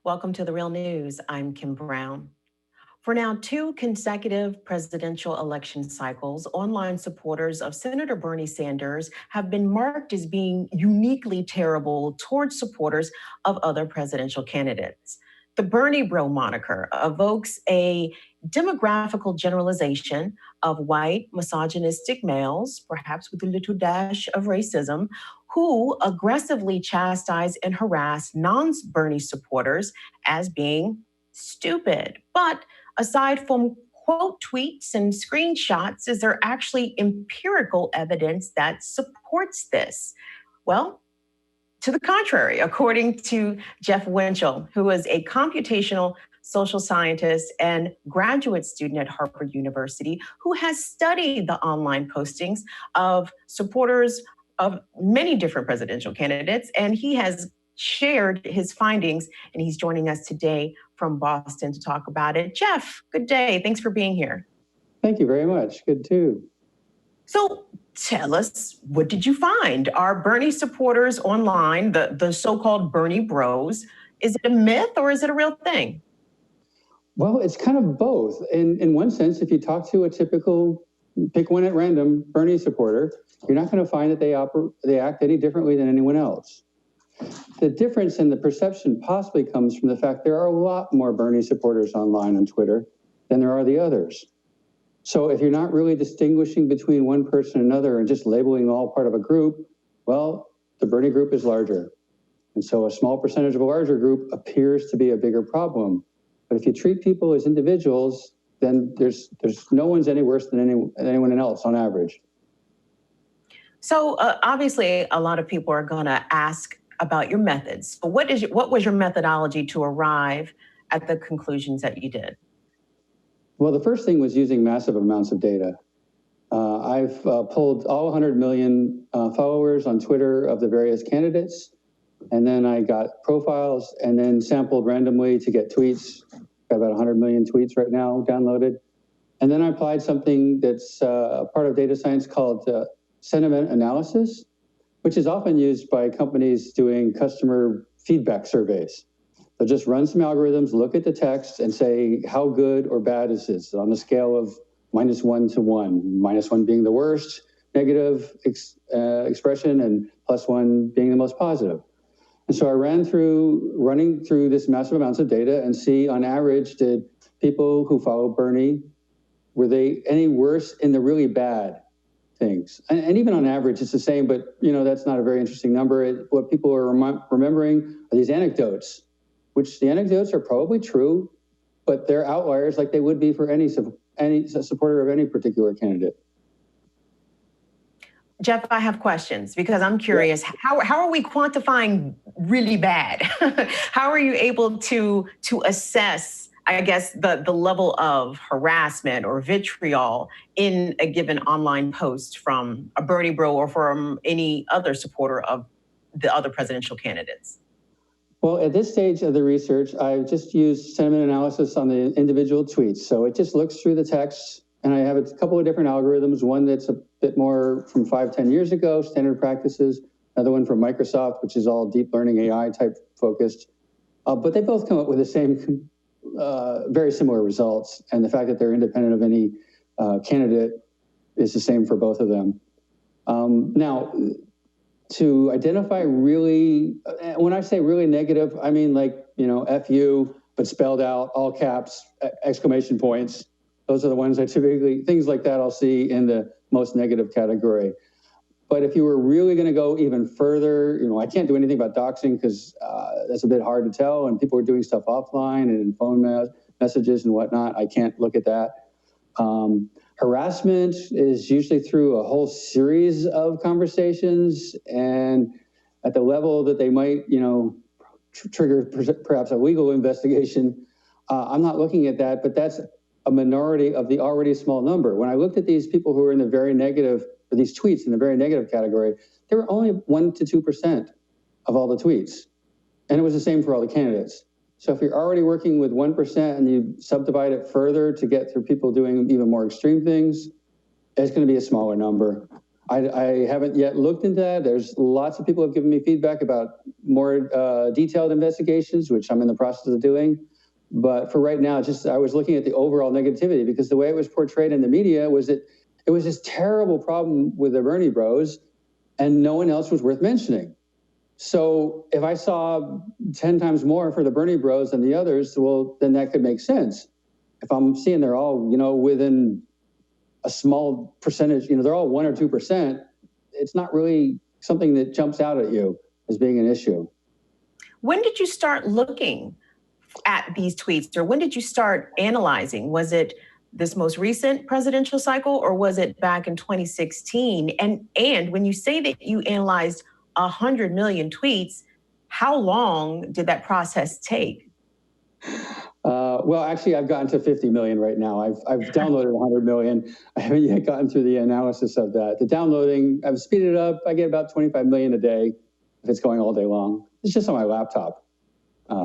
Welcome to The Real News. I'm Kim Brown. For now two consecutive presidential election cycles, online supporters of Senator Bernie Sanders have been marked as being uniquely terrible towards supporters of other presidential candidates. The Bernie Bro moniker evokes a demographical generalization of white, misogynistic males, perhaps with a little dash of racism, who aggressively chastise and harass non Bernie supporters as being stupid. But aside from quote tweets and screenshots, is there actually empirical evidence that supports this? Well, to the contrary, according to Jeff Winchell, who is a computational social scientist and graduate student at Harvard University, who has studied the online postings of supporters of many different presidential candidates, and he has shared his findings, and he's joining us today from Boston to talk about it. Jeff, good day. Thanks for being here. Thank you very much. Good too. So tell us, what did you find? Are Bernie supporters online, the so-called Bernie Bros, is it a myth or is it a real thing? Well, it's kind of both. In one sense, if you talk to a typical, pick one at random, Bernie supporter, you're not going to find that they act any differently than anyone else. The difference in the perception possibly comes from the fact there are a lot more Bernie supporters online on Twitter than there are the others. So if you're not really distinguishing between one person and another and just labeling them all part of a group, well, the Bernie group is larger. And so a small percentage of a larger group appears to be a bigger problem. But if you treat people as individuals, then there's no one's any worse than anyone else on average. So obviously, a lot of people are going to ask about your methods. So what was your methodology to arrive at the conclusions that you did? Well, the first thing was using massive amounts of data. I've pulled all 100 million followers on Twitter of the various candidates, and then I got profiles and then sampled randomly to get tweets. Got about 100 million tweets right now downloaded. And then I applied something that's a part of data science called sentiment analysis, which is often used by companies doing customer feedback surveys. They'll just run some algorithms, look at the text, and say, how good or bad is this on the scale of -1 to 1, -1 being the worst negative expression and +1 being the most positive. And so I running through this massive amounts of data and see on average, did people who follow Bernie, were they any worse in the really bad things? And even on average, it's the same, but that's not a very interesting number. What people are remembering are these anecdotes, which the anecdotes are probably true, but they're outliers like they would be for any supporter of any particular candidate. Jeff, I have questions because I'm curious. Yeah. How are we quantifying really bad? How are you able to assess, I guess, the level of harassment or vitriol in a given online post from a Bernie Bro or from any other supporter of the other presidential candidates? Well, at this stage of the research, I've just used sentiment analysis on the individual tweets. So it just looks through the text, and I have a couple of different algorithms, one that's a bit more from 5-10 years ago, standard practices, another one from Microsoft, which is all deep learning AI type focused. But they both come up with the same, very similar results. And the fact that they're independent of any candidate is the same for both of them. Now, to identify really, when I say really negative, I mean like, F you, but spelled out, all caps, exclamation points. Those are the ones I typically, things like that I'll see in the most negative category. But if you were really going to go even further, I can't do anything about doxing because that's a bit hard to tell, and people are doing stuff offline and in phone messages and whatnot. I can't look at that. Harassment is usually through a whole series of conversations, and at the level that they might, trigger perhaps a legal investigation. I'm not looking at that, but that's a minority of the already small number. When I looked at these people who were in the very negative, or these tweets in the very negative category, they were only 1 to 2% of all the tweets. And it was the same for all the candidates. So if you're already working with 1% and you subdivide it further to get through people doing even more extreme things, it's going to be a smaller number. I haven't yet looked into that. There's lots of people have given me feedback about more detailed investigations, which I'm in the process of doing. But for right now, I was looking at the overall negativity, because the way it was portrayed in the media was that it was this terrible problem with the Bernie bros, and no one else was worth mentioning. So if I saw 10 times more for the Bernie bros than the others, well, then that could make sense. If I'm seeing they're all, within a small percentage, they're all 1 or 2%, it's not really something that jumps out at you as being an issue. When did you start looking at these tweets, or when did you start analyzing? Was it this most recent presidential cycle, or was it back in 2016? And when you say that you analyzed 100 million tweets, how long did that process take? Well, actually, I've gotten to 50 million right now. I've downloaded 100 million. I haven't yet gotten through the analysis of that. The downloading, I've speeded it up. I get about 25 million a day if it's going all day long. It's just on my laptop.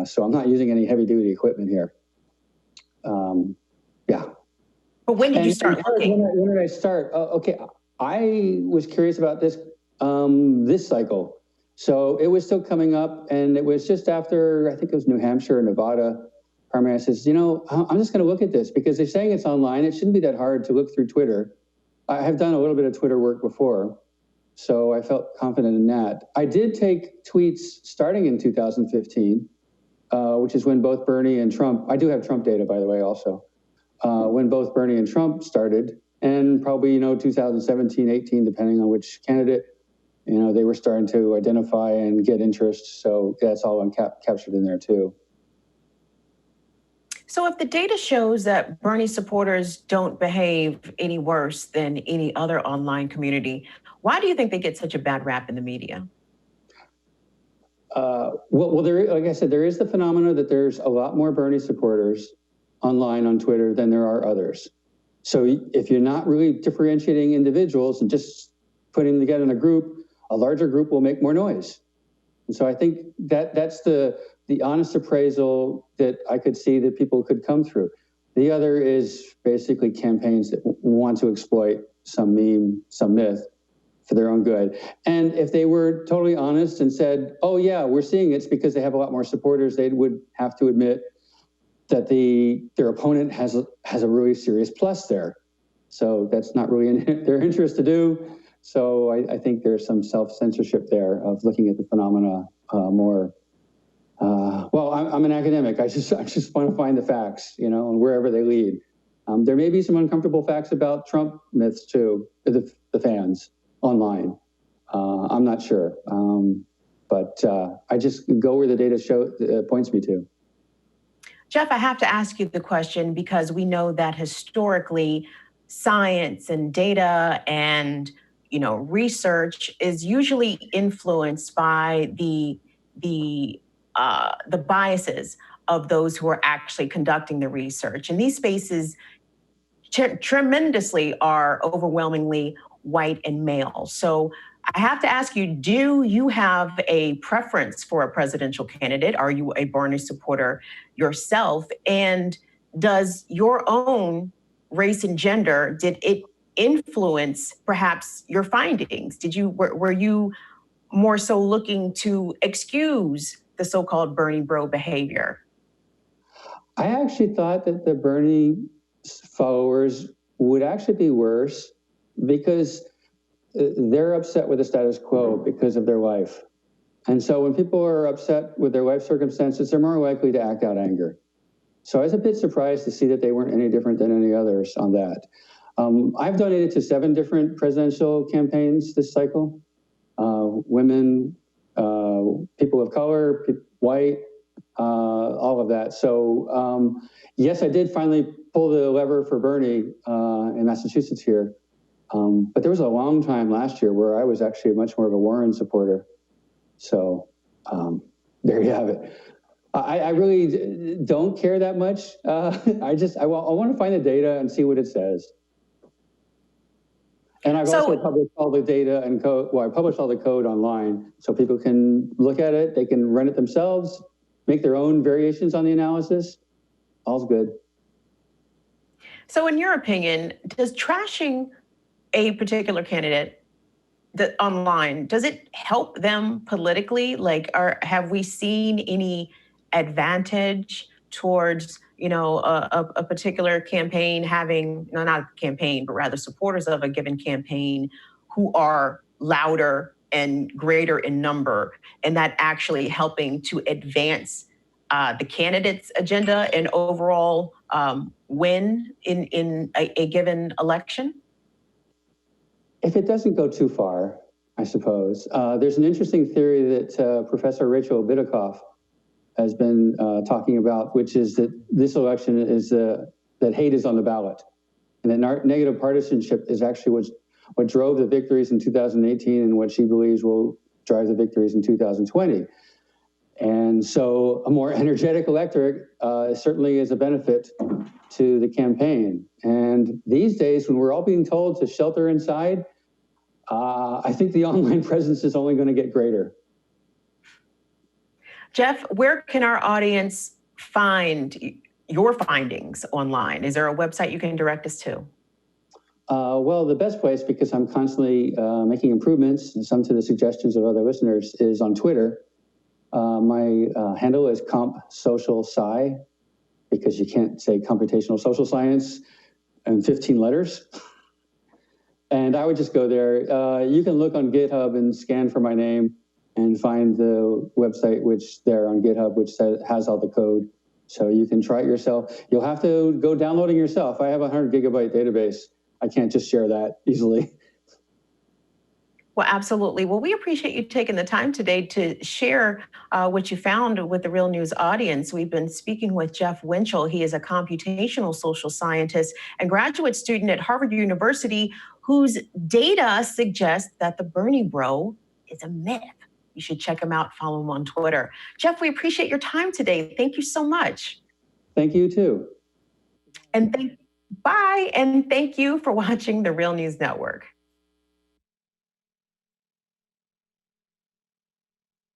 So I'm not using any heavy duty equipment here. Yeah. But when did you start looking? When did I start? Okay, I was curious about this this cycle. So it was still coming up, and it was just after, I think it was New Hampshire or Nevada primary. I says, I'm just going to look at this because they're saying it's online. It shouldn't be that hard to look through Twitter. I have done a little bit of Twitter work before, so I felt confident in that. I did take tweets starting in 2015, which is when both Bernie and Trump, I do have Trump data, by the way, also, when both Bernie and Trump started, and probably, 2017, 18, depending on which candidate, they were starting to identify and get interest. So that's all captured in there too. So if the data shows that Bernie supporters don't behave any worse than any other online community, why do you think they get such a bad rap in the media? Well, like I said, there is the phenomena that there's a lot more Bernie supporters online on Twitter than there are others. So if you're not really differentiating individuals and just putting them together in a group, a larger group will make more noise. And so I think that's the honest appraisal that I could see that people could come through. The other is basically campaigns that want to exploit some meme, some myth for their own good. And if they were totally honest and said, oh yeah, we're seeing it's because they have a lot more supporters, they would have to admit that their opponent has a really serious plus there. So that's not really in their interest to do. So I think there's some self-censorship there of looking at the phenomena more. Well, I'm an academic. I just want to find the facts, and wherever they lead. There may be some uncomfortable facts about Trump myths too, the fans online. I'm not sure, but I just go where the data points me to. Jeff, I have to ask you the question because we know that historically science and data and research is usually influenced by the biases of those who are actually conducting the research. And these spaces tremendously are overwhelmingly white and male. So I have to ask you, do you have a preference for a presidential candidate? Are you a Bernie supporter yourself? And does your own race and gender, did it influence perhaps your findings? Were you more so looking to excuse the so-called Bernie bro behavior? I actually thought that the Bernie followers would actually be worse because they're upset with the status quo because of their life. And so when people are upset with their life circumstances, they're more likely to act out anger. So I was a bit surprised to see that they weren't any different than any others on that. I've donated to 7 different presidential campaigns this cycle. Women, people of color, white, all of that. So yes, I did finally pull the lever for Bernie in Massachusetts here. But there was a long time last year where I was actually much more of a Warren supporter. So there you have it. I really don't care that much. I want to find the data and see what it says. And I've also published all the data and code. Well, I published all the code online so people can look at it. They can run it themselves, make their own variations on the analysis. All's good. So in your opinion, does trashing a particular candidate online, does it help them politically? Like, have we seen any advantage towards, a particular campaign having, no, not a campaign, but rather supporters of a given campaign who are louder and greater in number, and that actually helping to advance the candidate's agenda and overall win in a given election? If it doesn't go too far, I suppose. There's an interesting theory that Professor Rachel Bidikoff has been talking about, which is that this election is that hate is on the ballot, and that negative partisanship is actually what drove the victories in 2018 and what she believes will drive the victories in 2020. And so a more energetic electorate certainly is a benefit to the campaign. And these days, when we're all being told to shelter inside, I think the online presence is only going to get greater. Jeff, where can our audience find your findings online? Is there a website you can direct us to? Well, the best place, because I'm constantly making improvements, and some to the suggestions of other listeners, is on Twitter. My handle is compsocialsci, because you can't say computational social science in 15 letters. And I would just go there. You can look on GitHub and scan for my name and find the website which there on GitHub, which has all the code. So you can try it yourself. You'll have to go downloading yourself. I have a 100 gigabyte database. I can't just share that easily. Well, absolutely. Well, we appreciate you taking the time today to share what you found with the Real News audience. We've been speaking with Jeff Winchell. He is a computational social scientist and graduate student at Harvard University whose data suggests that the Bernie bro is a myth. You should check him out, follow him on Twitter. Jeff, we appreciate your time today. Thank you so much. Thank you too. And bye, and thank you for watching the Real News Network.